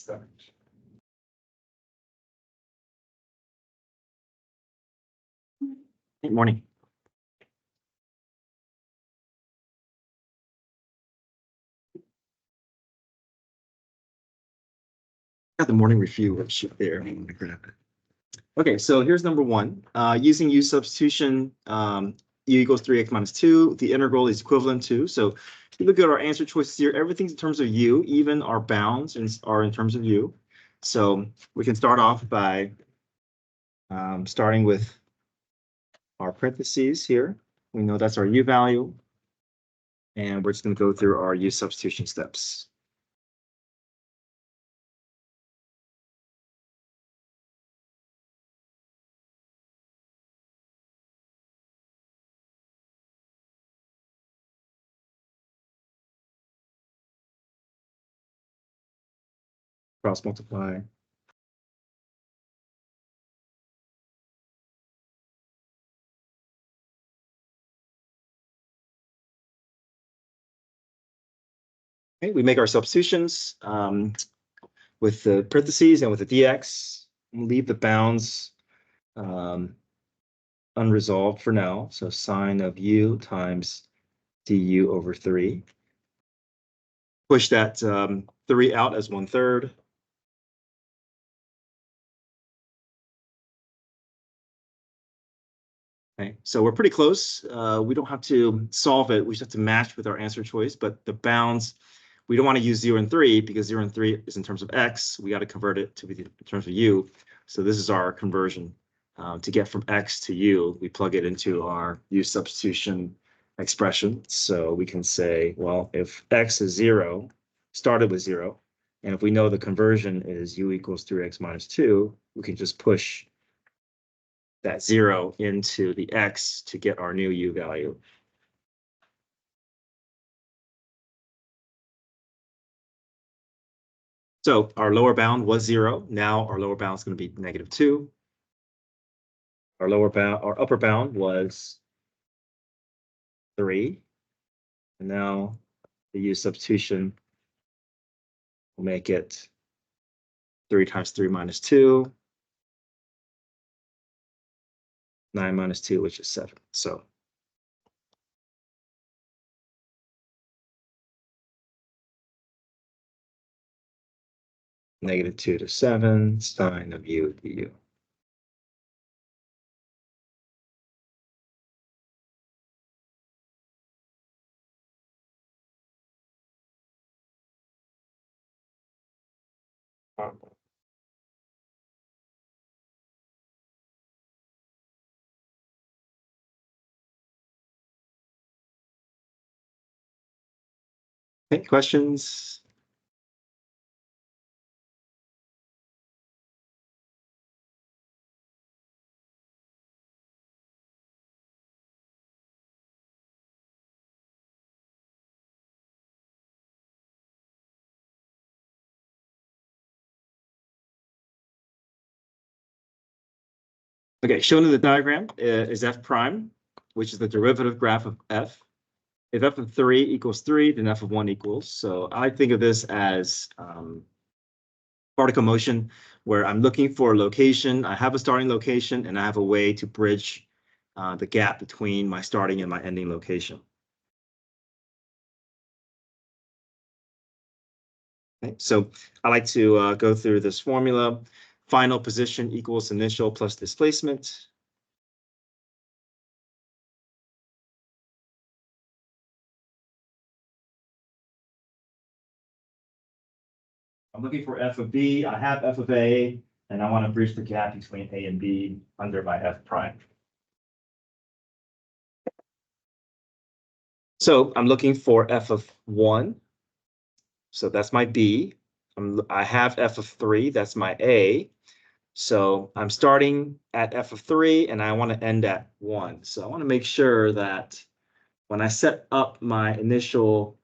start. Good morning. Got the morning review worksheet there. I'm gonna grab it. Okay, so here's number one. Using U substitution, U equals 3x minus 2. The integral is equivalent to. So if you look at our answer choices here, everything's in terms of U, even our bounds are in terms of U. So we can start off by starting with our parentheses here. We know that's our U value. And we're just going to go through our U substitution steps. Cross multiply. Okay, we make our substitutions with the parentheses and with the dx. We'll leave the bounds unresolved for now. So sine of u times du over 3. Push that 3 out as 1/3. Okay, so we're pretty close. We don't have to solve it. We just have to match with our answer choice, but the bounds, we don't want to use 0 and 3 because 0 and 3 is in terms of x. We got to convert it to be in terms of u. So this is our conversion. To get from x to u, we plug it into our u substitution expression. So we can say, well, if x is 0, started with 0, and if we know the conversion is u equals 3x minus 2, we can just push that 0 into the x to get our new u value. So our lower bound was 0. Now our lower bound is going to be -2. Our upper bound was 3. And now the u substitution will make it 3 times 3 minus 2. 9 minus 2, which is 7. So -2 to 7, sine of u du. Any questions? Okay, shown in the diagram is f prime, which is the derivative graph of f. If f of 3 equals 3, then f of 1 equals. So I think of this as particle motion, where I'm looking for a location. I have a starting location, and I have a way to bridge the gap between my starting and my ending location. Okay, so I like to go through this formula. Final position equals initial plus displacement. I'm looking for f of b. I have f of a, and I want to bridge the gap between a and b under my f prime. So I'm looking for f of 1. So that's my b. I have f of 3. That's my a. So I'm starting at f of 3, and I want to end at 1. So I want to make sure that when I set up my initial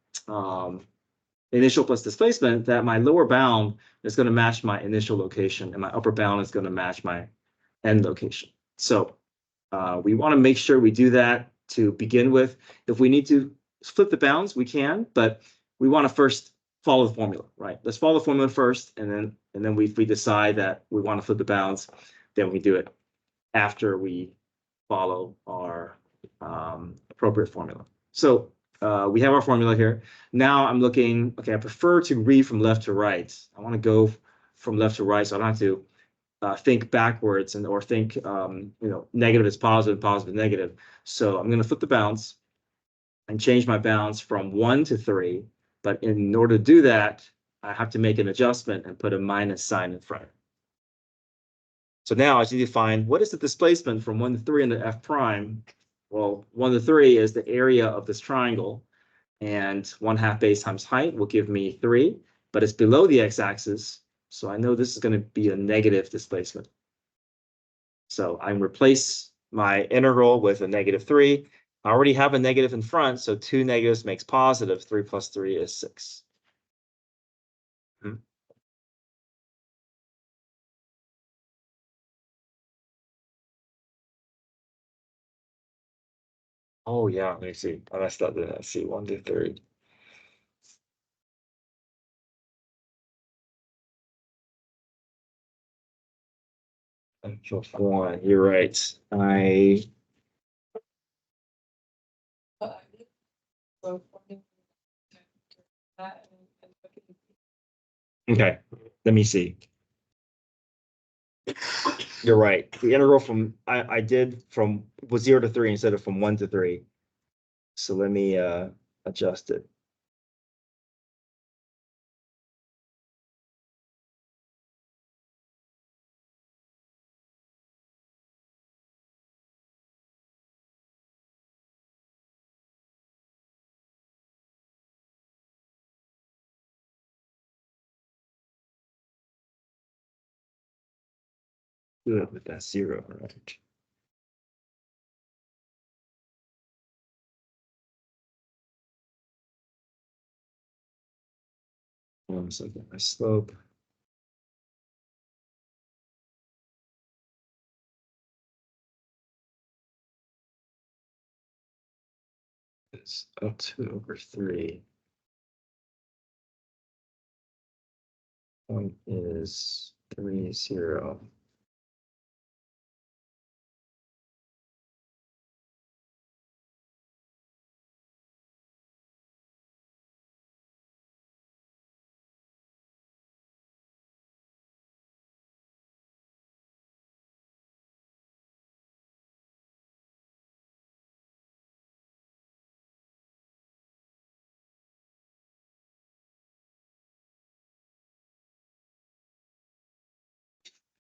plus displacement, that my lower bound is going to match my initial location, and my upper bound is going to match my end location. So we want to make sure we do that to begin with. If we need to flip the bounds, we can, but we want to first follow the formula, right? Let's follow the formula first, and then if we decide that we want to flip the bounds, then we do it after we follow our appropriate formula. So we have our formula here. Now I'm looking, okay, I prefer to read from left to right. I want to go from left to right, so I don't have to think backwards or think, negative is positive, positive is negative. So I'm going to flip the bounds and change my bounds from 1 to 3. But in order to do that, I have to make an adjustment and put a minus sign in front. So now I just need to find what is the displacement from 1 to 3 in the f prime. Well, 1 to 3 is the area of this triangle, and 1/2 base times height will give me 3, but it's below the x-axis, so I know this is going to be a negative displacement. So I replace my integral with a -3. I already have a negative in front, so 2 negatives makes positive. 3 plus 3 is 6. Oh, yeah, let me see. I messed up there. Let's see, 1 to 3. One, you're right. Okay, let me see. You're right. The integral from I did from was 0 to 3 instead of from 1 to 3. So let me adjust it. Do it with that 0, right? One second, my slope. Is up to over 3. Point is 3, 0.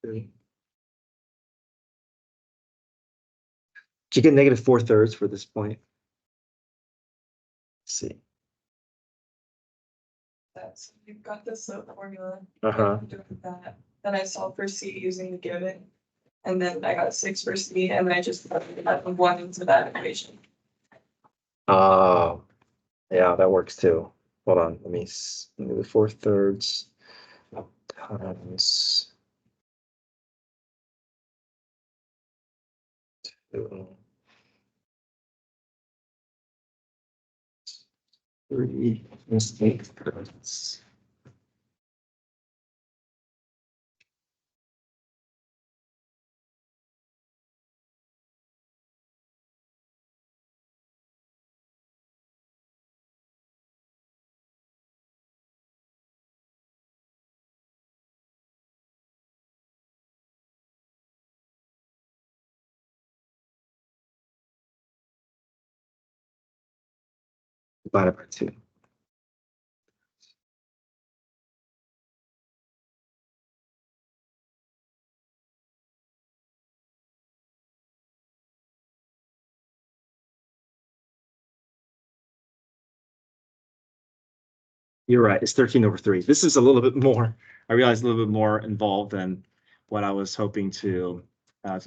Did you get -4/3 for this point? Let's see. So you've got the slope formula. Uh-huh. Doing that. Then I solved for C using the given. And then I got 6 for C, and I just put 1 into that equation. Oh, yeah, that works too. Hold on, let me do 4/3 times 2. 3 is 8/3. Divided by 2. You're right. It's 13/3. This is a little bit more. I realize a little bit more involved than what I was hoping to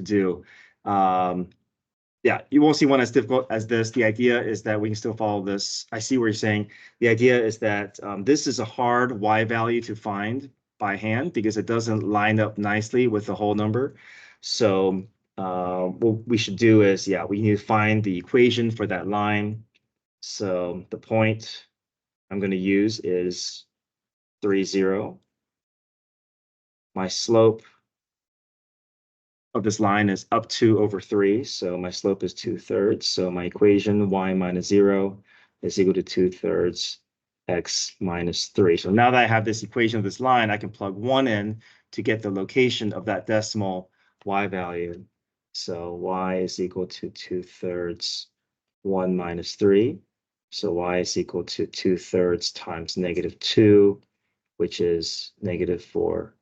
do. Yeah, you won't see one as difficult as this. The idea is that we can still follow this. I see what you're saying. The idea is that this is a hard y value to find by hand because it doesn't line up nicely with the whole number. So what we should do is, yeah, we need to find the equation for that line. So the point I'm going to use is 3, 0. My slope of this line is up 2 over 3, so my slope is 2/3. So my equation y minus 0 is equal to 2/3 x minus 3. So now that I have this equation of this line, I can plug 1 in to get the location of that decimal y value. So y is equal to 2/3 1 minus 3. So y is equal to 2/3 times -2, which is -4/3.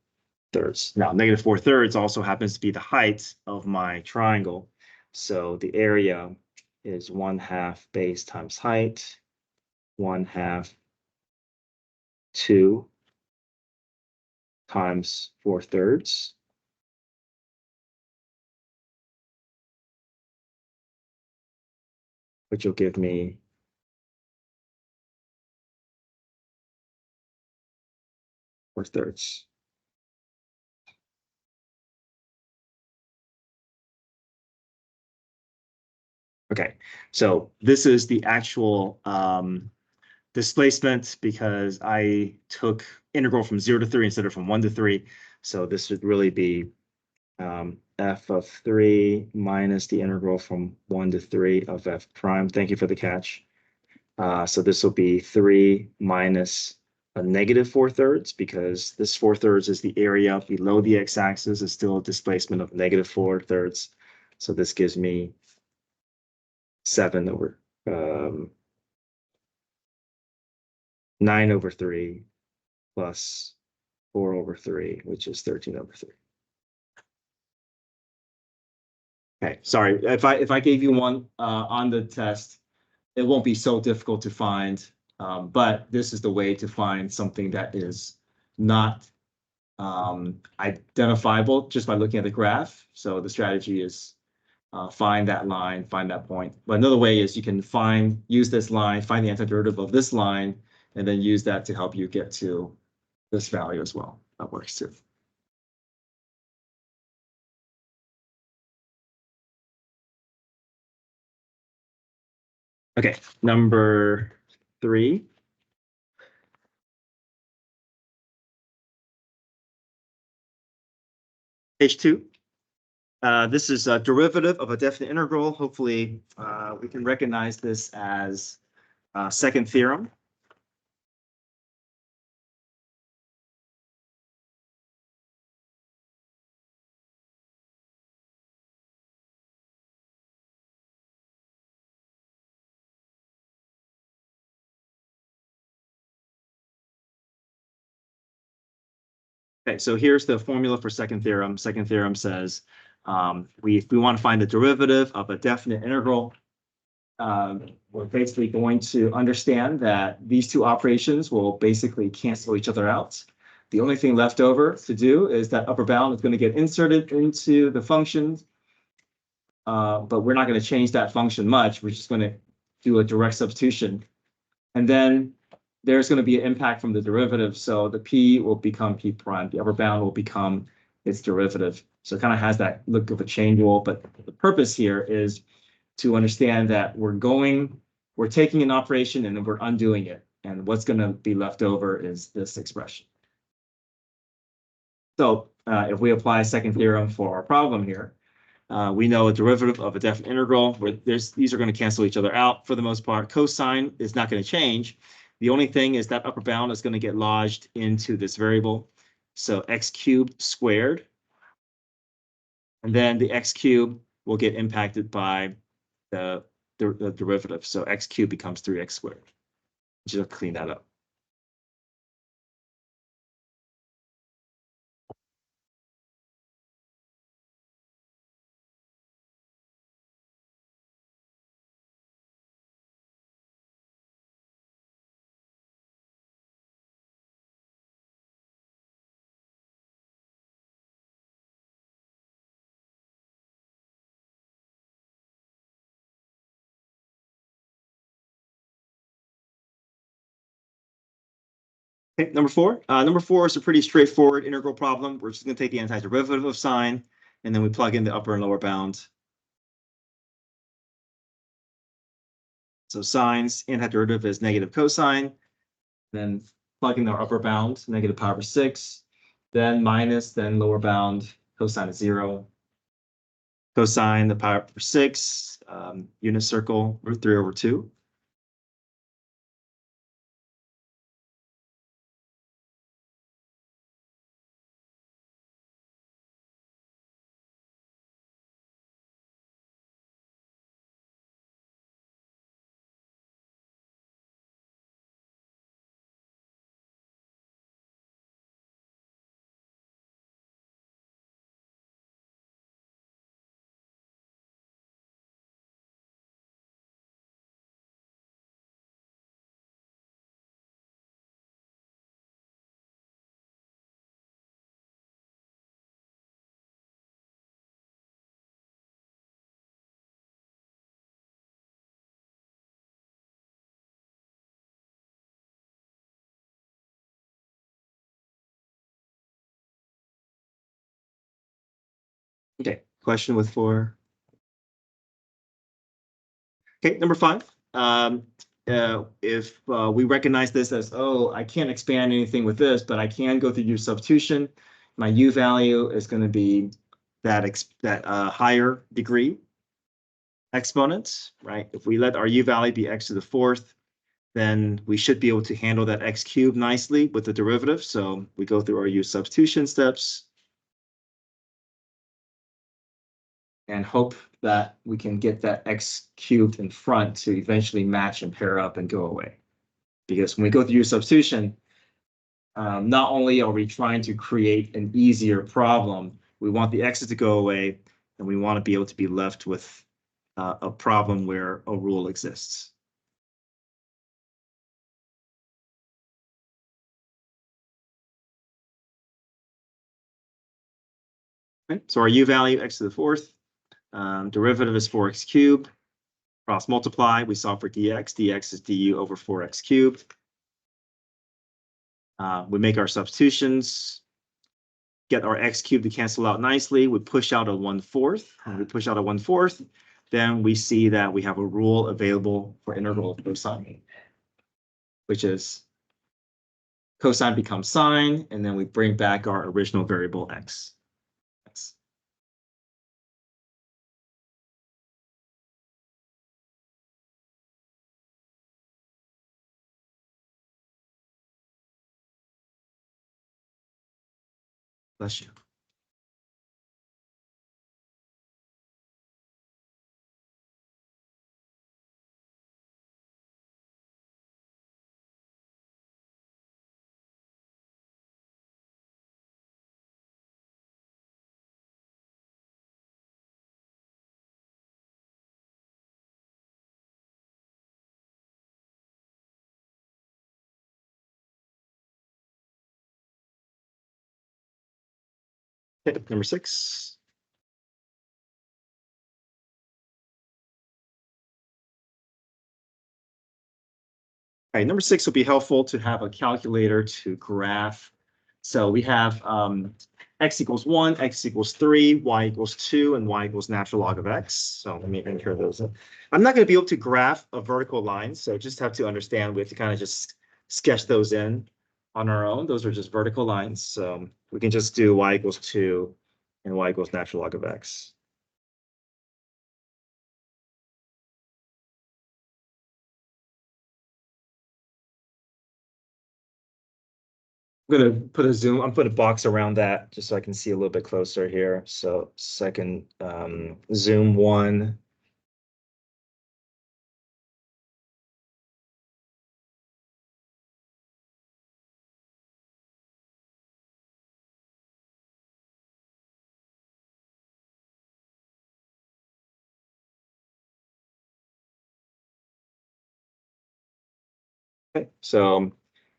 Now, -4/3 also happens to be the height of my triangle. So the area is 1/2 base times height, 1/2 2 times 4/3. Which will give me 4/3. Okay, so this is the actual displacement because I took integral from 0 to 3 instead of from 1 to 3. So this would really be f of 3 minus the integral from 1 to 3 of f prime. Thank you for the catch. So this will be 3 minus a -4/3 because this 4/3 is the area below the x-axis is still a displacement of -4/3. So this gives me 7 over 9 over 3 plus 4 over 3, which is 13 over 3. Okay, sorry, if I gave you one on the test, it won't be so difficult to find, but this is the way to find something that is not identifiable just by looking at the graph. So the strategy is find that line, find that point. But another way is you can use this line, find the antiderivative of this line, and then use that to help you get to this value as well. That works too. Okay, number 3. Page 2. This is a derivative of a definite integral. Hopefully, we can recognize this as second theorem. Okay, so here's the formula for second theorem. Second theorem says if we want to find the derivative of a definite integral, we're basically going to understand that these two operations will basically cancel each other out. The only thing left over to do is that upper bound is going to get inserted into the function, but we're not going to change that function much. We're just going to do a direct substitution. And then there's going to be an impact from the derivative. So the p will become p prime. The upper bound will become its derivative. So it kind of has that look of a chain rule. But the purpose here is to understand that we're taking an operation and then we're undoing it. And what's going to be left over is this expression. So if we apply second theorem for our problem here, we know a derivative of a definite integral where these are going to cancel each other out for the most part. Cosine is not going to change. The only thing is that upper bound is going to get lodged into this variable. So x cubed squared. And then the x cubed will get impacted by the derivative. So x cubed becomes 3x squared. Just clean that up. Okay, number 4. Number 4 is a pretty straightforward integral problem. We're just going to take the antiderivative of sine, and then we plug in the upper and lower bound. So sine's antiderivative is negative cosine. Then plug in our upper bound, negative pi over 6, then minus, then lower bound, cosine is 0. Cosine the pi over 6, unit circle, root 3 over 2. Okay, question with 4. Okay, number 5. If we recognize this as, oh, I can't expand anything with this, but I can go through Tues substitution, my U value is going to be that higher degree exponent, right? If we let our U value be x to the 4th, then we should be able to handle that x cubed nicely with the derivative. So we go through our U substitution steps and hope that we can get that x cubed in front to eventually match and pair up and go away. Because when we go through U substitution, not only are we trying to create an easier problem, we want the x's to go away, and we want to be able to be left with a problem where a rule exists. Okay, so our U value, x to the 4th, derivative is 4x cubed. Cross multiply, we solve for dx. Dx is du over 4x cubed. We make our substitutions, get our x cubed to cancel out nicely. We push out a 1/4. When we push out a 1/4, then we see that we have a rule available for integral of cosine, which is cosine becomes sine, and then we bring back our original variable x. Bless you. Okay, number 6. All right, number 6 will be helpful to have a calculator to graph. So we have x equals 1, x equals 3, y equals 2, and y equals natural log of x. So let me enter those in. I'm not going to be able to graph a vertical line, so just have to understand we have to kind of just sketch those in on our own. Those are just vertical lines. So we can just do y equals 2 and y equals natural log of x. I'm gonna put a zoom, I'm putting a box around that just so I can see a little bit closer here. So second, zoom 1. Okay, so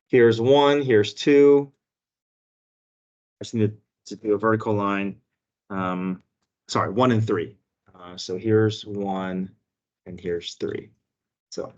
here's 1, here's 2. I just need to do a vertical line. Sorry, 1 and 3. So here's 1 and here's 3. So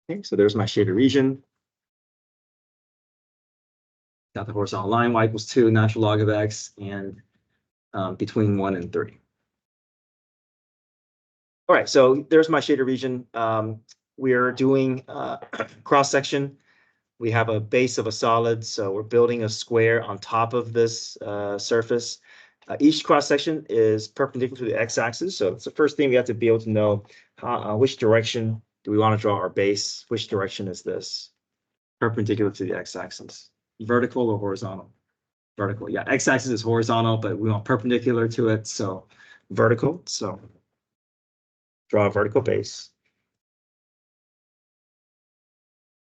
Okay, so there's my shaded region. Got the horizontal line, y equals 2, natural log of x, and between 1 and 3. All right, so there's my shaded region. We're doing cross section. We have a base of a solid, so we're building a square on top of this surface. Each cross section is perpendicular to the x-axis, so it's the first thing we have to be able to know which direction do we want to draw our base. Which direction is this? Perpendicular to the x-axis, vertical or horizontal? Vertical. Yeah, x-axis is horizontal, but we want perpendicular to it, so vertical. So draw a vertical base.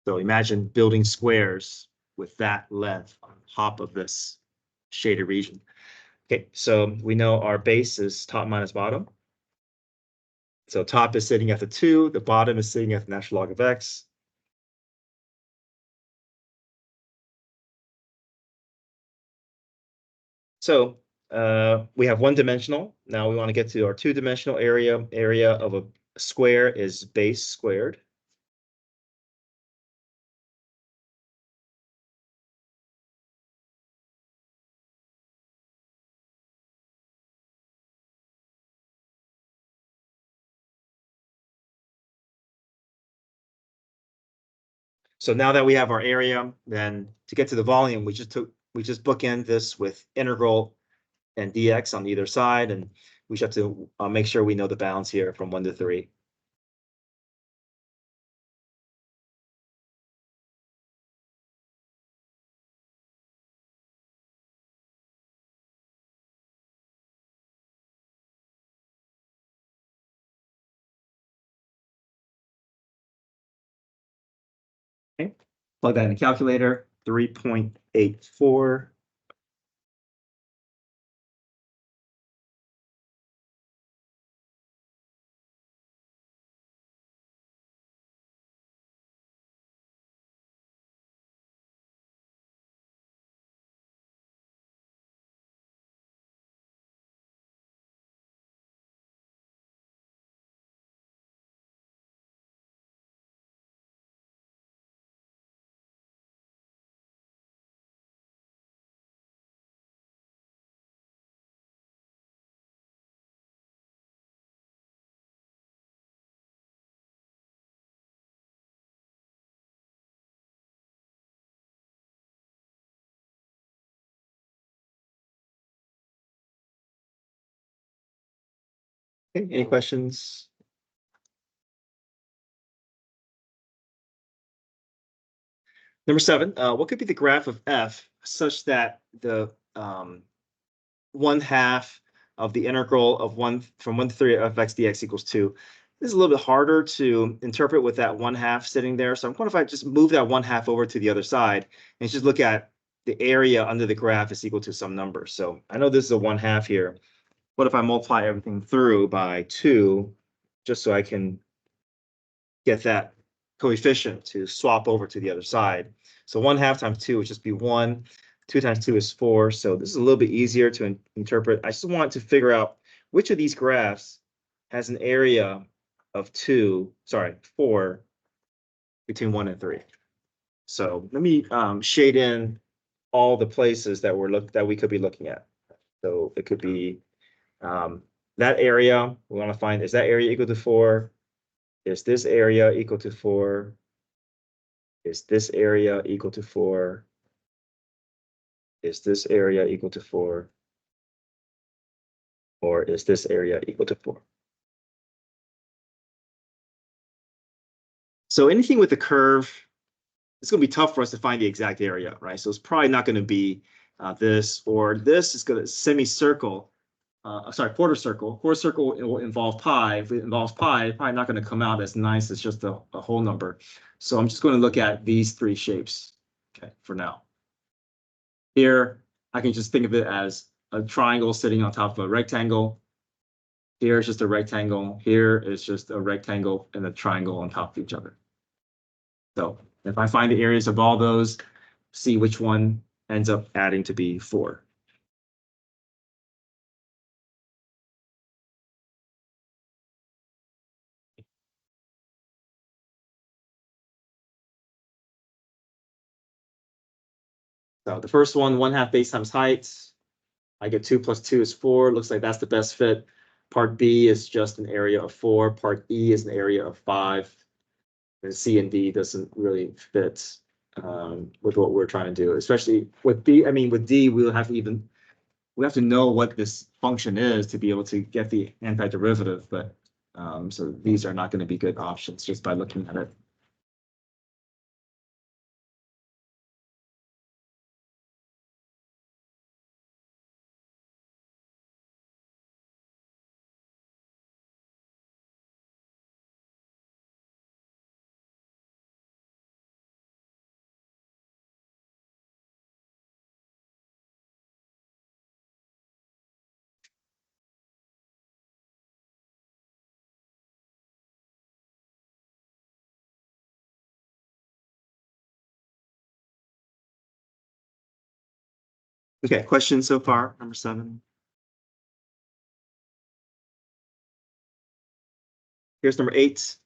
So imagine building squares with that length on top of this shaded region. Okay, so we know our base is top minus bottom. So top is sitting at the 2, the bottom is sitting at the natural log of x. So we have one dimensional. Now we want to get to our two-dimensional area. Area of a square is base squared. So now that we have our area, then to get to the volume, we just bookend this with integral and dx on either side, and we just have to make sure we know the bounds here from 1 to 3. Okay, plug that in the calculator, 3.84. Okay, any questions? Number 7, what could be the graph of f such that the 1/2 of the integral of 1 from 1 to 3 of x dx equals 2? This is a little bit harder to interpret with that 1/2 sitting there. So I'm wondering if I just move that 1/2 over to the other side and just look at the area under the graph is equal to some number. So I know this is a 1/2 here. What if I multiply everything through by 2, just so I can get that coefficient to swap over to the other side? So 1/2 times 2 would just be 1. 2 times 2 is 4. So this is a little bit easier to interpret. I just want to figure out which of these graphs has an area of 4 between 1 and 3. So let me shade in all the places that we could be looking at. So it could be that area. We want to find, is that area equal to 4? Is this area equal to 4? Is this area equal to 4? Is this area equal to 4? Or is this area equal to 4? So anything with the curve, it's going to be tough for us to find the exact area, right? So it's probably not going to be this, or this is going to semicircle. Quarter circle. Quarter circle will involve pi. If it involves pi, it's probably not going to come out as nice as just a whole number. So I'm just going to look at these 3 shapes, okay, for now. Here, I can just think of it as a triangle sitting on top of a rectangle. Here is just a rectangle. Here is just a rectangle and a triangle on top of each other. So if I find the areas of all those, see which one ends up adding to be 4. So the first one, 1/2 base times height. I get 2 plus 2 is 4. Looks like that's the best fit. Part B is just an area of 4. Part E is an area of 5. And C and D doesn't really fit with what we're trying to do, especially with B. I mean, with D, we have to know what this function is to be able to get the antiderivative. But so these are not going to be good options just by looking at it. Okay, question so far, number 7. Here's number 8.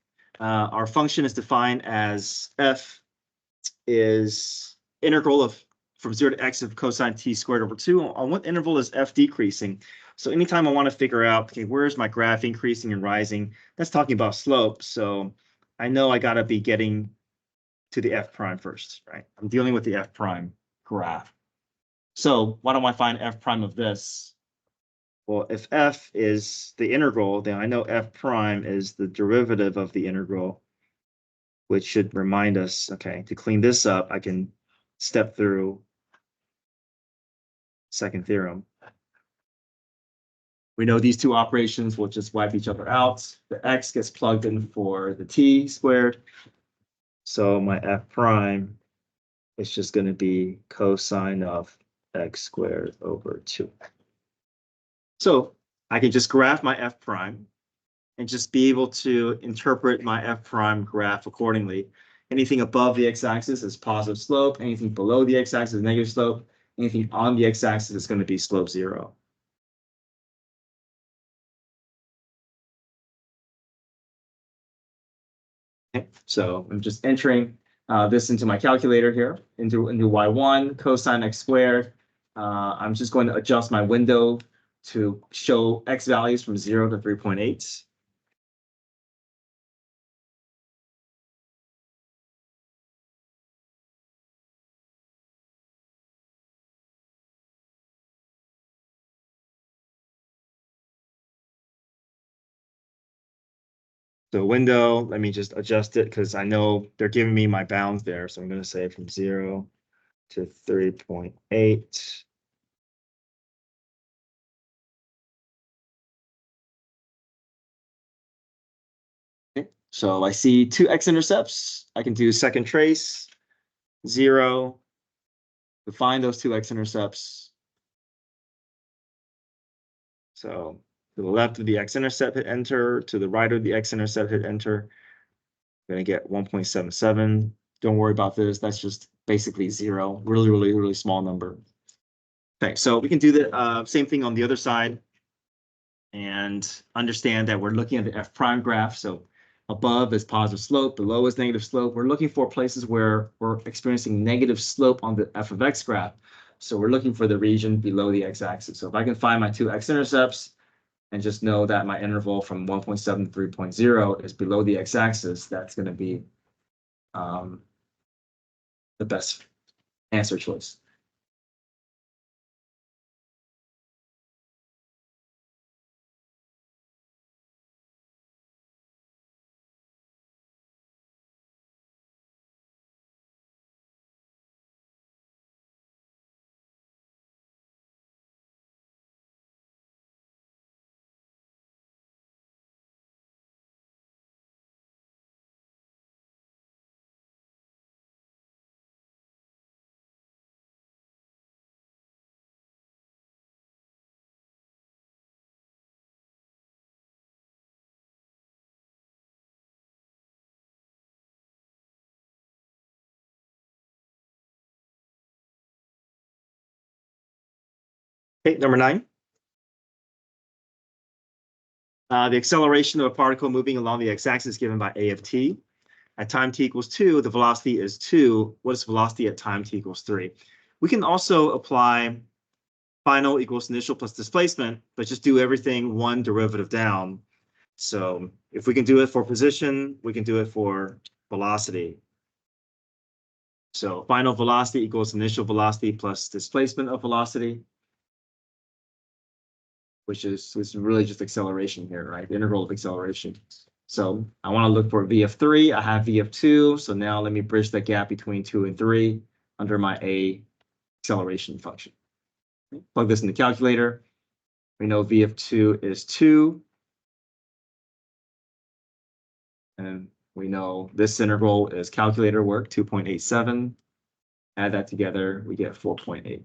Our function is defined as f is integral of from 0 to x of cosine t squared over 2. On what interval is f decreasing? So anytime I want to figure out, okay, where's my graph increasing and rising? That's talking about slope. So I know I got to be getting to the f prime first, right? I'm dealing with the f prime graph. So why don't I find f prime of this? Well, if f is the integral, then I know f prime is the derivative of the integral, which should remind us, okay, to clean this up, I can step through second theorem. We know these two operations will just wipe each other out. The x gets plugged in for the t squared. So my f prime is just going to be cosine of x squared over 2. So I can just graph my f prime and just be able to interpret my f prime graph accordingly. Anything above the x-axis is positive slope. Anything below the x-axis is negative slope. Anything on the x-axis is going to be slope 0. Okay, so I'm just entering this into my calculator here, into y1 cosine x squared. I'm just going to adjust my window to show x values from 0 to 3.8. So window, let me just adjust it because I know they're giving me my bounds there. So I'm going to say from 0 to 3.8. Okay. So I see 2 x-intercepts. I can do second trace, 0, to find those 2 x-intercepts. So to the left of the x-intercept, hit enter. To the right of the x-intercept, hit enter. I'm going to get 1.77. Don't worry about this. That's just basically 0. Really, really, really small number. Okay, so we can do the same thing on the other side and understand that we're looking at the f prime graph. So above is positive slope, below is negative slope. We're looking for places where we're experiencing negative slope on the f of x graph. So we're looking for the region below the x-axis. So if I can find my 2 x-intercepts and just know that my interval from 1.7 to 3.0 is below the x-axis, that's going to be the best answer choice. Okay, number 9. The acceleration of a particle moving along the x-axis given by a of t. At time t equals 2, the velocity is 2. What is velocity at time t equals 3? We can also apply final equals initial plus displacement, but just do everything one derivative down. So if we can do it for position, we can do it for velocity. So final velocity equals initial velocity plus displacement of velocity, which is really just acceleration here, right? The integral of acceleration. So I want to look for v of 3. I have v of 2. So now let me bridge the gap between 2 and 3 under my a acceleration function. Plug this in the calculator. We know v of 2 is 2. And we know this integral is calculator work, 2.87. Add that together, we get 4.8.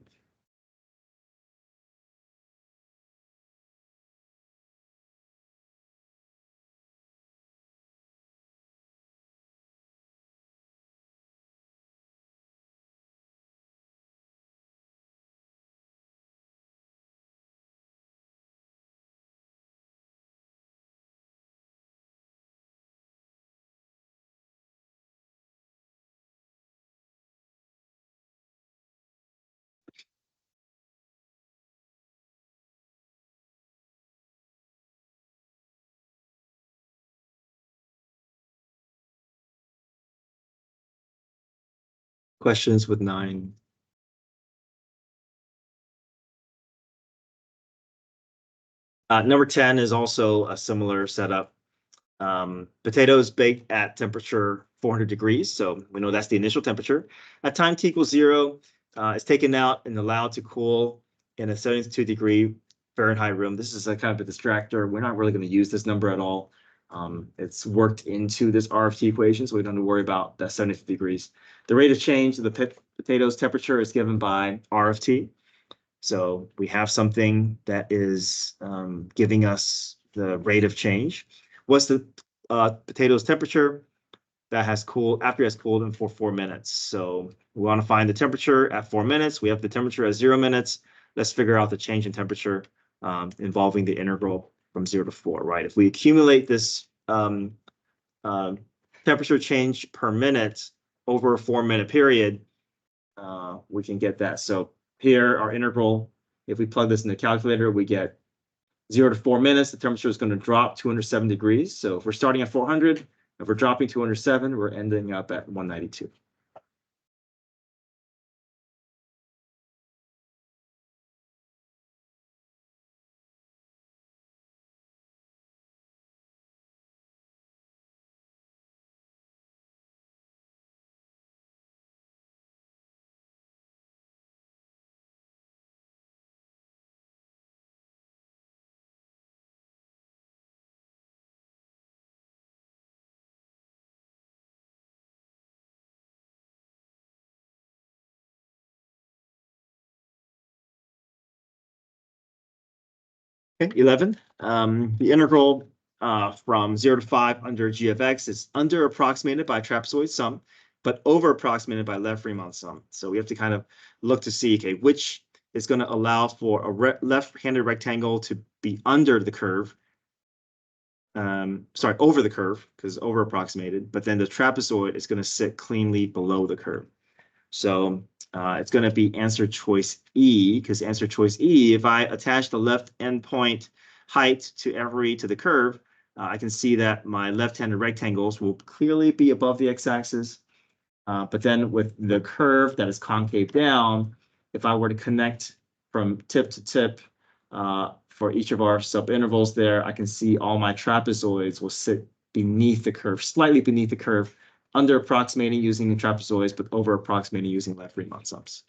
Questions with 9. Number 10 is also a similar setup. Potatoes baked at temperature 400 degrees. So we know that's the initial temperature. At time t equals 0, it's taken out and allowed to cool in a 72-degree Fahrenheit room. This is a kind of a distractor. We're not really going to use this number at all. It's worked into this RFT equation, so we don't have to worry about that 72 degrees. The rate of change of the potatoes temperature is given by RFT. So we have something that is giving us the rate of change. What's the potatoes temperature that has cooled after it has cooled in for 4 minutes? So we want to find the temperature at 4 minutes. We have the temperature at 0 minutes. Let's figure out the change in temperature involving the integral from 0 to 4, right? If we accumulate this temperature change per minute over a 4-minute period, we can get that. So here, our integral, if we plug this in the calculator, we get 0 to 4 minutes. The temperature is going to drop 207 degrees. So if we're starting at 400, if we're dropping 207, we're ending up at 192. Okay, 11. The integral from 0 to 5 under g of x is under approximated by trapezoid sum, but over approximated by left Riemann sum. So we have to kind of look to see, okay, which is going to allow for a left-handed rectangle to be under the curve. Sorry, over the curve, because over approximated, but then the trapezoid is going to sit cleanly below the curve. So it's going to be answer choice E, because answer choice E, if I attach the left endpoint height to the curve, I can see that my left-handed rectangles will clearly be above the x-axis. But then with the curve that is concave down, if I were to connect from tip to tip for each of our subintervals there, I can see all my trapezoids will sit beneath the curve, slightly beneath the curve, under approximating using the trapezoids, but over approximating using left Riemann sums.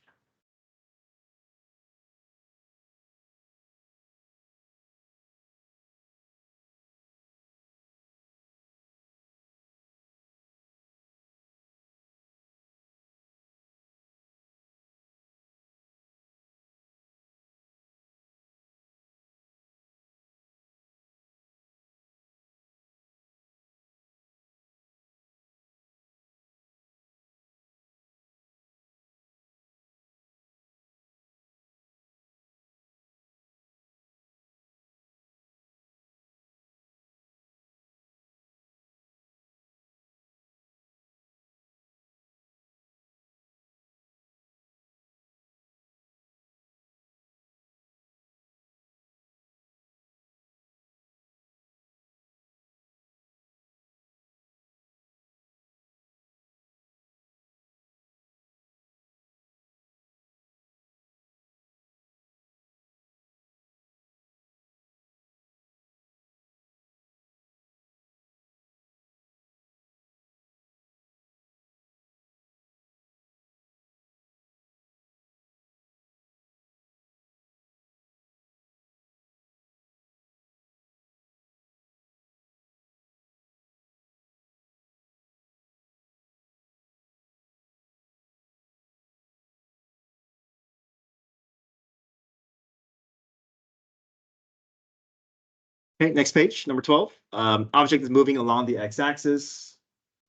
Okay, next page, number 12. Object is moving along the x-axis.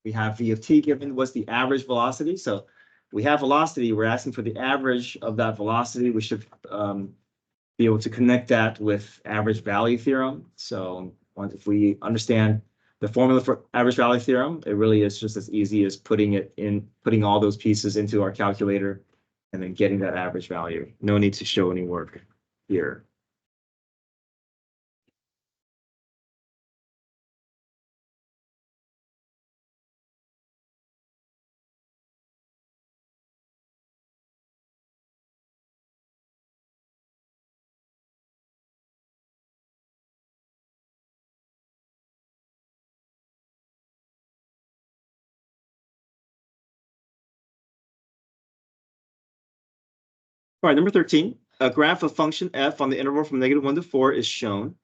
We have v of t given. What's the average velocity? So we have velocity. We're asking for the average of that velocity. We should be able to connect that with average value theorem. So if we understand the formula for average value theorem, it really is just as easy as putting all those pieces into our calculator and then getting that average value. No need to show any work here. All right, number 13, a graph of function f on the interval from -1 to 4 is shown.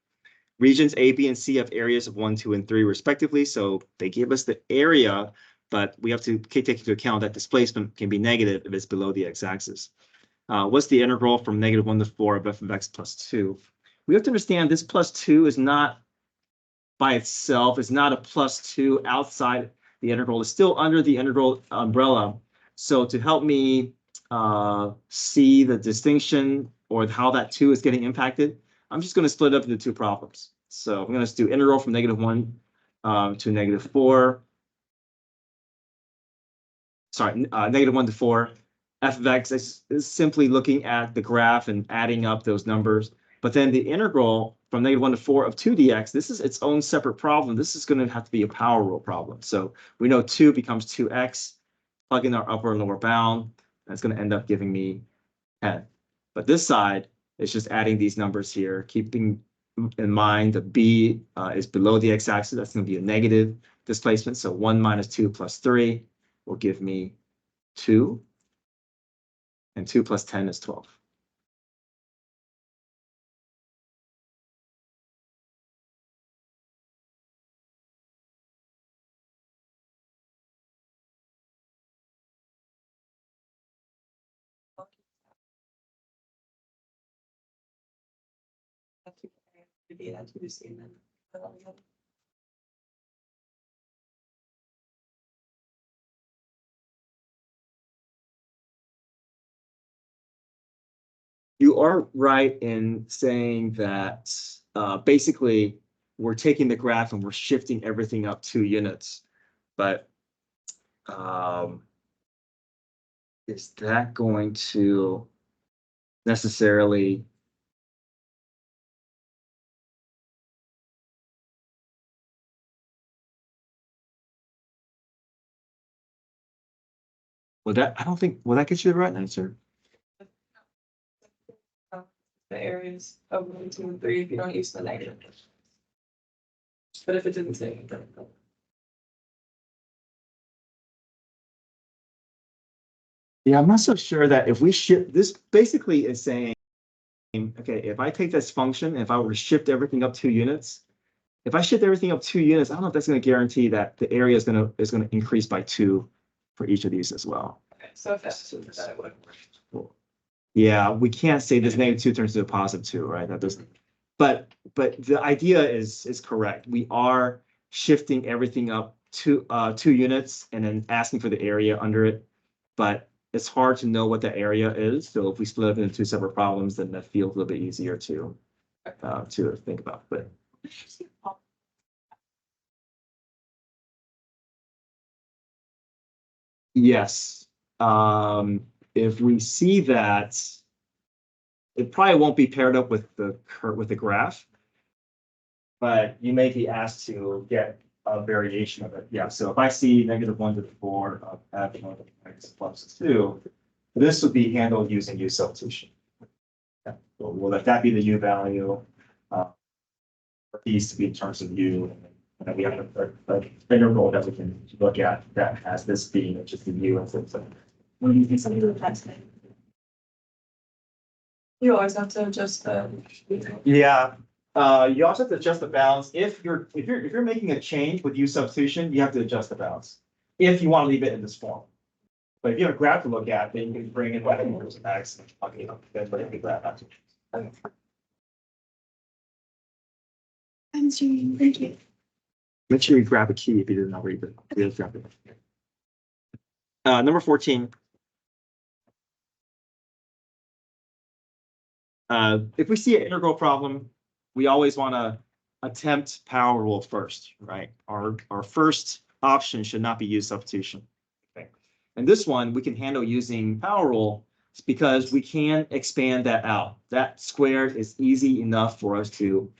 Regions A, B, and C have areas of 1, 2, and 3 respectively. So they give us the area, but we have to take into account that displacement can be negative if it's below the x-axis. What's the integral from -1 to 4 of f of x plus 2? We have to understand this plus 2 is not by itself. It's not a plus 2 outside the integral. It's still under the integral umbrella. So to help me see the distinction or how that 2 is getting impacted, I'm just going to split up into two problems. So I'm going to do integral from -1 to -4. Sorry, -1 to 4. F of x is simply looking at the graph and adding up those numbers. But then the integral from -1 to 4 of 2 dx, this is its own separate problem. This is going to have to be a power rule problem. So we know 2 becomes 2x, plug in our upper and lower bound. That's going to end up giving me 10. But this side is just adding these numbers here, keeping in mind that b is below the x-axis. That's going to be a negative displacement. So 1 minus 2 plus 3 will give me 2. And 2 plus 10 is 12. You are right in saying that basically we're taking the graph and we're shifting everything up 2 units. But is that going to necessarily I don't think, will that get you the right answer? The areas of 1, 2, and 3 if you don't use the negative. But if it didn't say anything. Yeah, I'm not so sure that if we shift, this basically is saying, okay, if I take this function, if I were to shift everything up 2 units, if I shift everything up 2 units, I don't know if that's going to guarantee that the area is going to increase by 2 for each of these as well. Okay, so if that's that would work. Yeah, we can't say this -2 turns to a +2, right? That doesn't. But the idea is correct. We are shifting everything up 2 units and then asking for the area under it. But it's hard to know what the area is. So if we split it into 2 separate problems, then that feels a little bit easier to think about. But yes, if we see that, it probably won't be paired up with the graph, but you may be asked to get a variation of it. Yeah, so if I see -1 to the 4 of f of x plus 2, this would be handled using U substitution. Yeah. So we'll let that be the U value. For these to be in terms of U, and then we have a integral that we can look at that has this being just the U and so. What do you think somebody would pass it? You always have to adjust the. Yeah, you also have to adjust the bounds. If you're making a change with U substitution, you have to adjust the bounds if you want to leave it in this form. But if you have a graph to look at, then you can bring in y equals x and plug it up. That's what the graph has. Okay. Thank you. Make sure you grab a key if you didn't already, but yeah, grab it. Number 14. If we see an integral problem, we always want to attempt power rule first, right? Our first option should not be use substitution. Okay. And this one we can handle using power rule because we can expand that out. That squared is easy enough for us to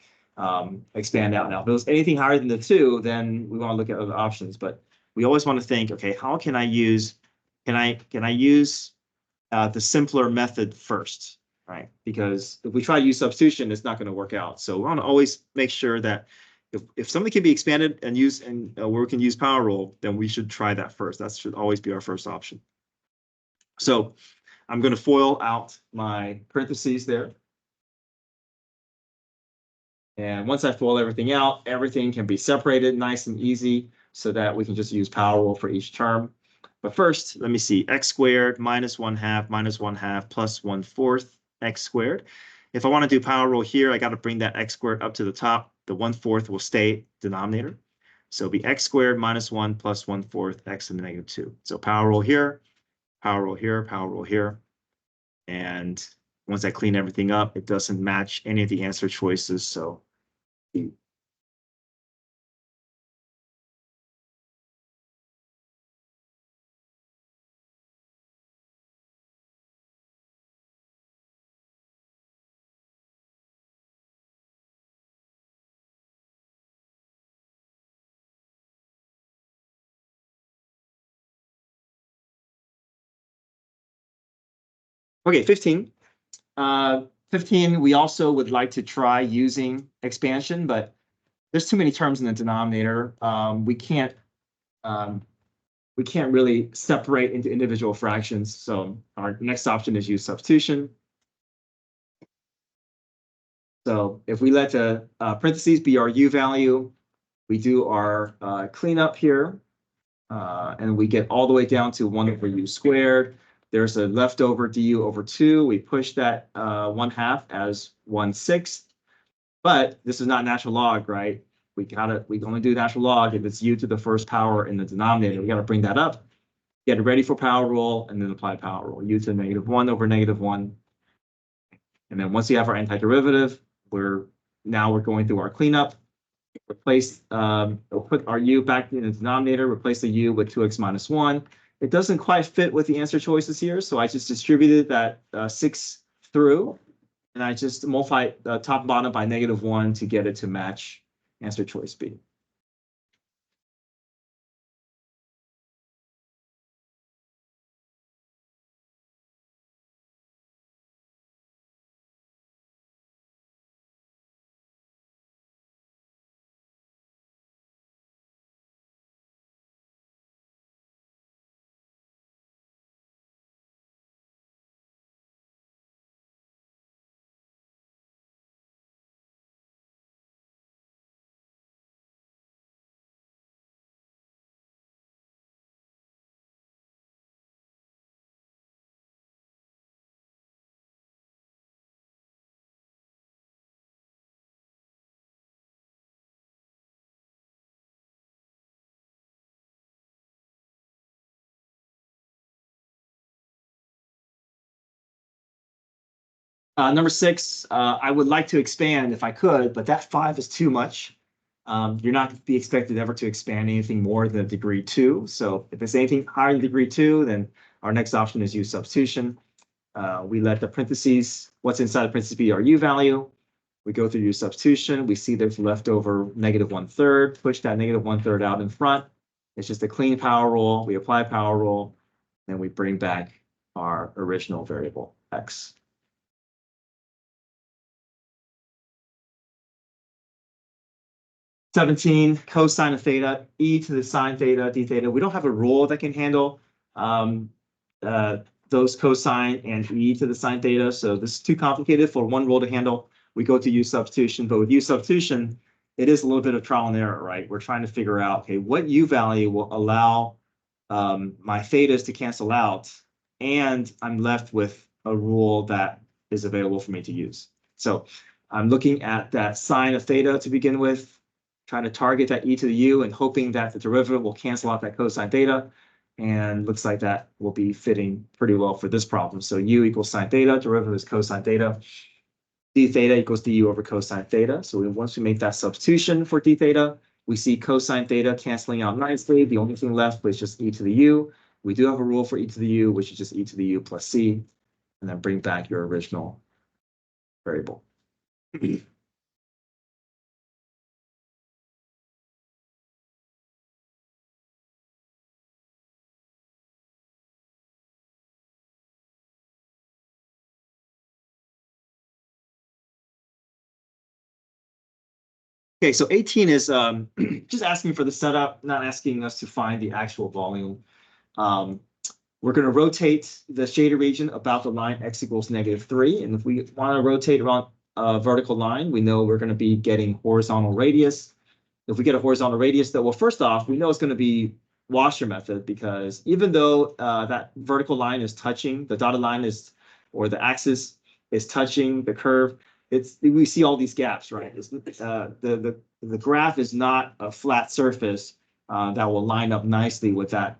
expand out. Now, if it was anything higher than the 2, then we want to look at other options. But we always want to think, okay, how can I use? Can I use the simpler method first? Right? Because if we try to use substitution, it's not going to work out. So we want to always make sure that if something can be expanded and used and where we can use power rule, then we should try that first. That should always be our first option. So I'm going to FOIL out my parentheses there. And once I FOIL everything out, everything can be separated nice and easy so that we can just use power rule for each term. But first, let me see, x squared minus 1/2 plus 1/4 x squared. If I want to do power rule here, I got to bring that x squared up to the top. The 1/4 will stay denominator. So it'll be x squared minus 1 plus 1/4 x to the negative 2. So power rule here, power rule here, power rule here. And once I clean everything up, it doesn't match any of the answer choices. So okay, 15. 15, we also would like to try using expansion, but there's too many terms in the denominator. We can't really separate into individual fractions. So our next option is use substitution. So if we let the parentheses be our u value, we do our cleanup here, and we get all the way down to 1/u squared. There's a leftover du over 2. We push that 1/2 as 1/6. But this is not natural log, right? We only do natural log if it's u to the first power in the denominator. We got to bring that up, get it ready for power rule, and then apply power rule. U to -1 over -1. And then once you have our antiderivative, we're going through our cleanup. Replace, we'll put our u back in the denominator, replace the u with 2x minus 1. It doesn't quite fit with the answer choices here, so I just distributed that 6 through, and I just multiply top and bottom by -1 to get it to match answer choice B. Number 6, I would like to expand if I could, but that 5 is too much. You're not to be expected ever to expand anything more than degree 2. So if it's anything higher than degree 2, then our next option is use substitution. We let the parentheses, what's inside the parentheses, be our u value. We go through use substitution. We see there's leftover -1/3. Push that -1/3 out in front. It's just a clean power rule. We apply power rule, then we bring back our original variable x. 17, cosine of theta, e to the sine theta, d theta. We don't have a rule that can handle those cosine and e to the sine theta. So this is too complicated for one rule to handle. We go to use substitution, but with use substitution, it is a little bit of trial and error, right? We're trying to figure out, okay, what u value will allow my thetas to cancel out, and I'm left with a rule that is available for me to use. So I'm looking at that sine of theta to begin with. trying to target that e to the u and hoping that the derivative will cancel out that cosine theta. And looks like that will be fitting pretty well for this problem. So u equals sine theta, derivative is cosine theta. D theta equals du over cosine theta. So once we make that substitution for d theta, we see cosine theta canceling out nicely. The only thing left was just e to the u. We do have a rule for e to the u, which is just e to the u plus c, and then bring back your original variable. Okay, so 18 is just asking for the setup, not asking us to find the actual volume. We're going to rotate the shaded region about the line x equals -3. And if we want to rotate around a vertical line, we know we're going to be getting horizontal radius. If we get a horizontal radius, though, well, first off, we know it's going to be washer method, because even though that vertical line is touching, the dotted line is, or the axis is touching the curve, we see all these gaps, right? The graph is not a flat surface that will line up nicely with that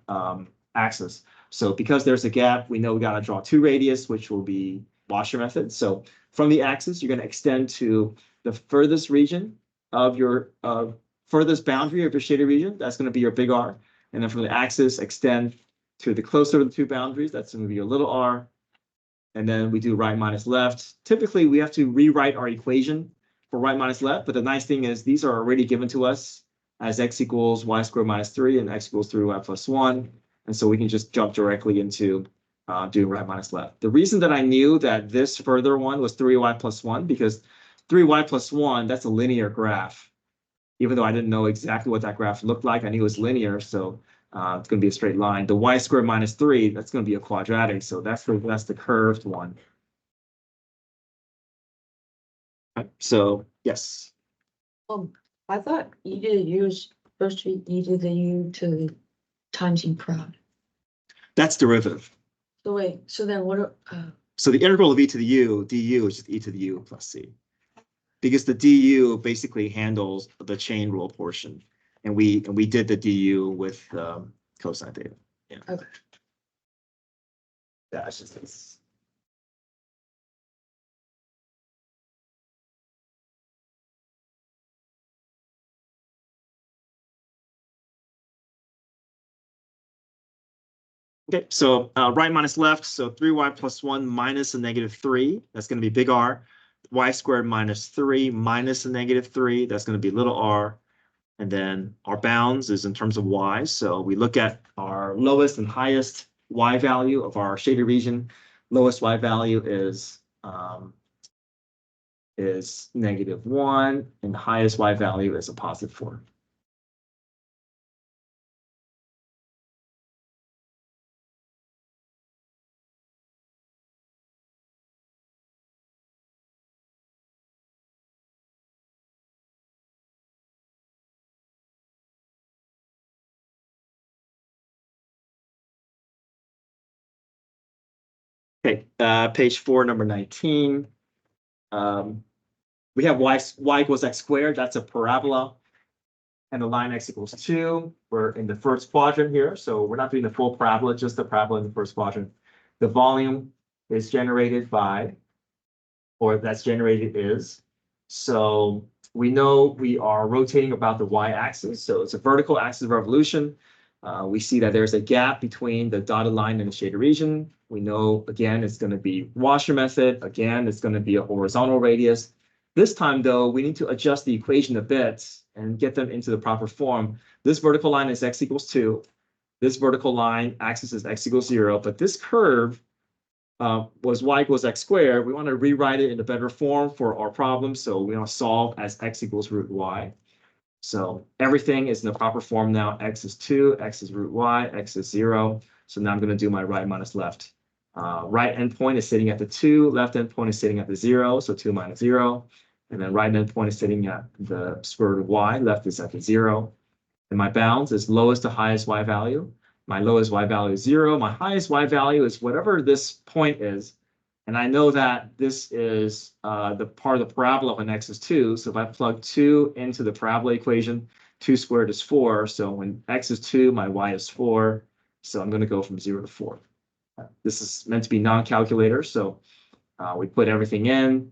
axis. So because there's a gap, we know we got to draw two radius, which will be washer method. So from the axis, you're going to extend to the furthest region of your furthest boundary of your shaded region. That's going to be your big R. And then from the axis, extend to the closer of the two boundaries. That's going to be your little r. And then we do right minus left. Typically, we have to rewrite our equation for right minus left. But the nice thing is these are already given to us as x equals y squared minus 3 and x equals 3y plus 1. And so we can just jump directly into doing right minus left. The reason that I knew that this further one was 3y plus 1, because 3y plus 1, that's a linear graph. Even though I didn't know exactly what that graph looked like, I knew it was linear. So it's going to be a straight line. The y squared minus 3, that's going to be a quadratic. So that's the curved one. Okay, so yes. I thought e to the u is supposed to be e to the u to the times e prime. That's derivative. So wait, so then what? So the integral of e to the u, du, is just e to the u plus c. Because the du basically handles the chain rule portion. And we did the du with cosine theta. Yeah. Okay. Yeah, it's just this. Okay, so right minus left, so 3y plus 1 minus a -3, that's going to be big R. Y squared minus 3 minus a -3, that's going to be little r. And then our bounds is in terms of y. So we look at our lowest and highest y value of our shaded region. Lowest y value is -1, and the highest y value is a +4. Okay, page 4, number 19. We have y equals x squared. That's a parabola. And the line x equals 2. We're in the first quadrant here. So we're not doing the full parabola, just the parabola in the first quadrant. The volume is generated by, or that's generated is. So we know we are rotating about the y-axis. So it's a vertical axis of revolution. We see that there's a gap between the dotted line and the shaded region. We know, again, it's going to be washer method. Again, it's going to be a horizontal radius. This time, though, we need to adjust the equation a bit and get them into the proper form. This vertical line is x equals 2. This vertical line axis is x equals 0. But this curve was y equals x squared. We want to rewrite it in a better form for our problem. So we want to solve as x equals root y. So everything is in the proper form now. X is 2, x is root y, x is 0. So now I'm going to do my right minus left. Right endpoint is sitting at the 2, left endpoint is sitting at the 0, so 2 minus 0. And then right endpoint is sitting at the square root of y, left is at the 0. And my bounds is lowest to highest y value. My lowest y value is 0. My highest y value is whatever this point is And I know that this is the part of the parabola when x is 2. So if I plug 2 into the parabola equation, 2 squared is 4. So when x is 2, my y is 4. So I'm going to go from 0 to 4. This is meant to be non-calculator. So we put everything in.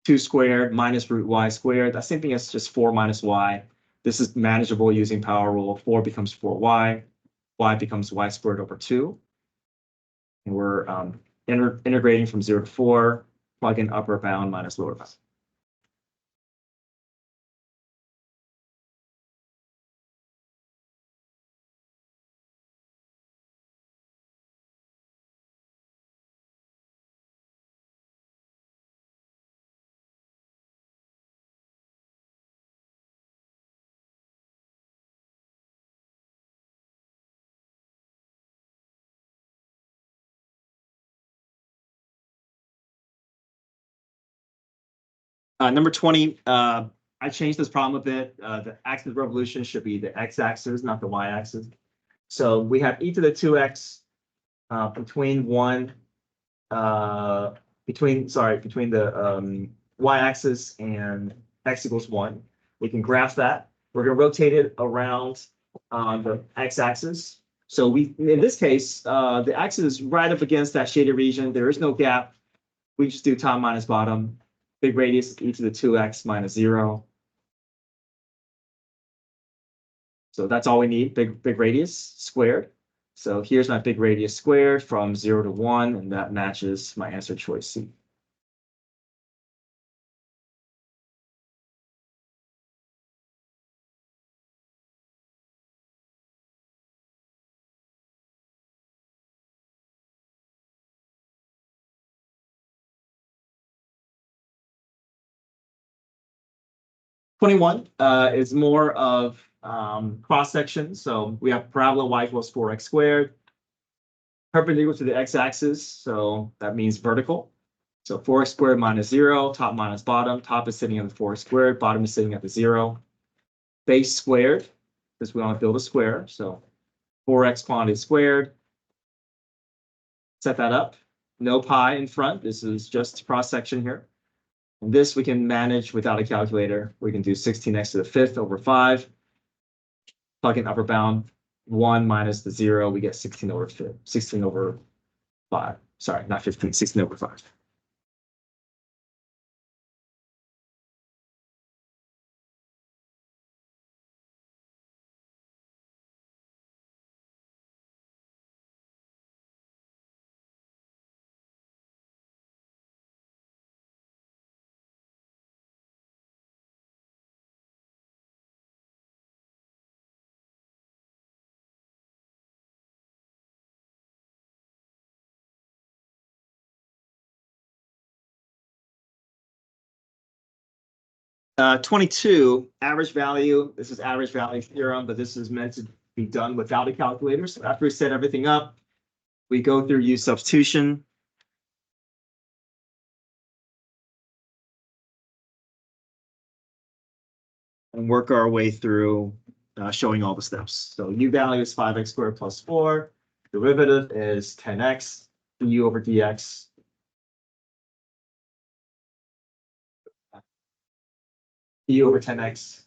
2 squared minus root y squared. The same thing as just 4 minus y. This is manageable using power rule. 4 becomes 4y. Y becomes y squared over 2. And we're integrating from 0 to 4, plug in upper bound minus lower bound. Number 20, I changed this problem a bit. The axis of revolution should be the x-axis, not the y-axis. So we have e to the 2x between the y-axis and x equals 1. We can graph that. We're going to rotate it around the x-axis. So in this case, the axis is right up against that shaded region. There is no gap. We just do top minus bottom. Big radius is e to the 2x minus 0. So that's all we need, big radius squared. So here's my big radius squared from 0 to 1, and that matches my answer choice C. Is more of cross section. So we have parabola y equals 4x squared, perpendicular to the x-axis. So that means vertical. So 4x squared minus 0, top minus bottom. Top is sitting at the 4x squared, bottom is sitting at the 0. Base squared, because we want to build a square. So 4x quantity squared. Set that up. No pi in front. This is just cross section here. And this we can manage without a calculator. We can do 16x to the 5th over 5. Plug in upper bound 1 minus the 0. We get 16 over 5. 16 over 5. Sorry, not 15. 16 over 5. Uh, 22, average value. This is average value theorem, but this is meant to be done without a calculator. So after we set everything up, we go through use substitution. And work our way through showing all the steps. So u value is 5x squared plus 4. Derivative is 10x, du over dx. Du over 10x.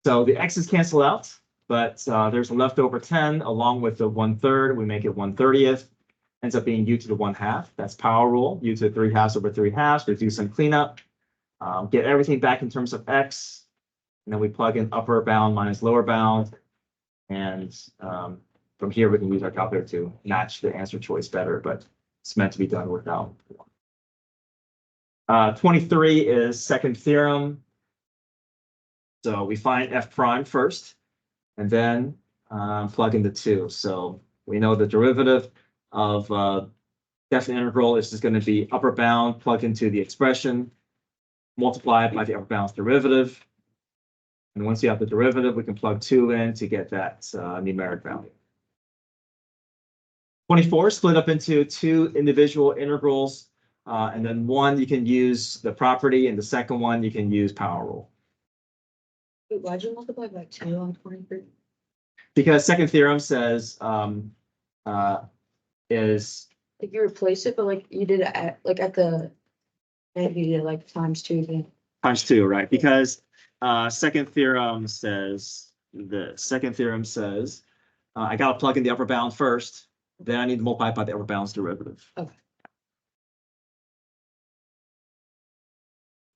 So the x's cancel out, but there's a leftover 10 along with the 1/3. We make it 1/30th. Ends up being u to the 1/2. That's power rule. U to the 3/2 over 3/2. We do some cleanup. Get everything back in terms of x. And then we plug in upper bound minus lower bound. And from here, we can use our calculator to match the answer choice better, but it's meant to be done without. 23 is second theorem. So we find f prime first, and then plug in the 2. So we know the derivative of definite integral is just going to be upper bound, plug into the expression, multiplied by the upper bound's derivative. And once you have the derivative, we can plug 2 in to get that numeric value. 24 split up into 2 individual integrals, and then one you can use the property, and the second one you can use power rule. Wait, why'd you multiply by 2 on 23? Because second theorem says, is, Like you replace it, but like you did it at, like at the, maybe you did it like times 2 then. times 2, right? Because second theorem says, I gotta plug in the upper bound first, then I need to multiply by the upper bound's derivative. Okay.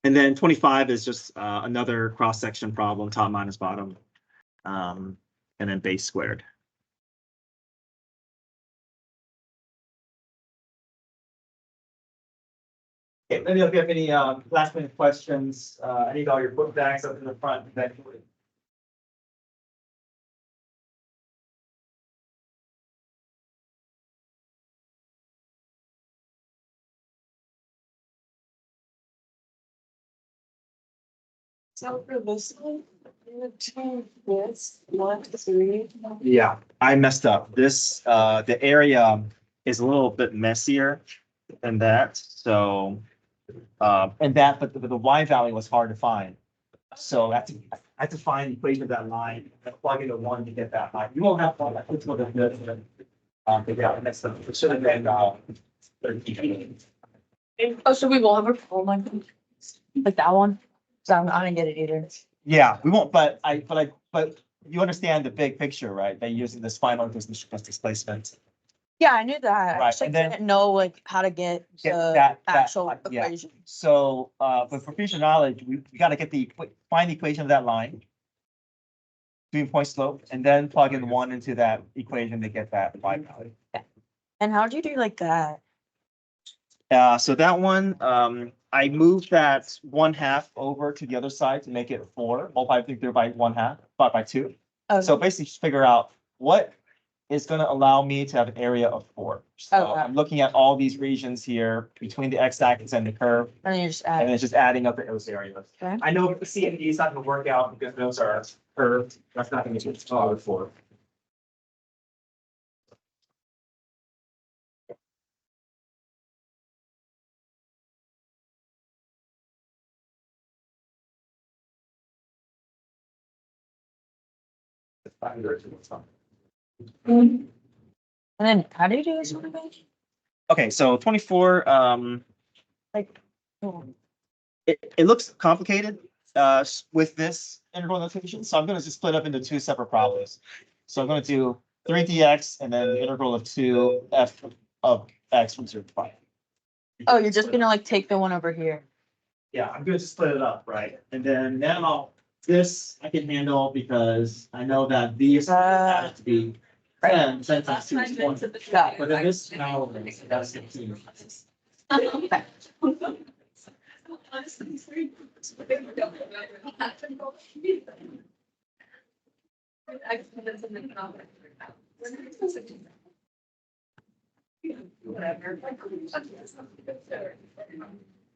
And then 25 is just another cross-section problem, top minus bottom, and then base squared. Okay, maybe if you have any last minute questions, I need all your book bags up in the front eventually. So for this one, this, 1, 3. Yeah, I messed up. This, the area is a little bit messier than that, so. And that, but the Y value was hard to find. So I had to find the equation of that line and plug in a 1 to get that line. You won't have one, it's one of the, yeah, I messed up. It should have been, 13. Oh, so we will have a phone like that one? So I didn't get it either. Yeah, we won't, but you understand the big picture, right? They're using the spinal displacement. Yeah, I knew that. I Right, just like, and then- didn't know like how to get Get the that- actual yeah. equation. So, but for future knowledge, we gotta get find the equation of that line. Doing point slope, and then plug in 1 into that equation to get that Y value. And how'd you do like that? So that one, I moved that 1/2 over to the other side to make it 4, multiply through by 1/2, by 2. Oh, So basically just figure out what is gonna allow me to have an area of 4. So Okay. I'm looking at all these regions here between the x-axis and the curve, and then you just and add. then it's just adding up those areas. Okay. I know the C and D is not gonna work out because those are curved. That's not gonna be solid for. And then how do you do this one again? Okay, so 24, Like, oh, it looks complicated with this integral notation, so I'm gonna just split up into 2 separate problems. So I'm gonna do 3 dx and then the integral of 2 f of x from 0 to 5. oh, you're just gonna like take the one over here. Yeah, I'm gonna just split it up, right? And then now this I can handle because I know that these have to be 10 times 2 is 20. Got it. But then this now that's 15. Okay. Whatever.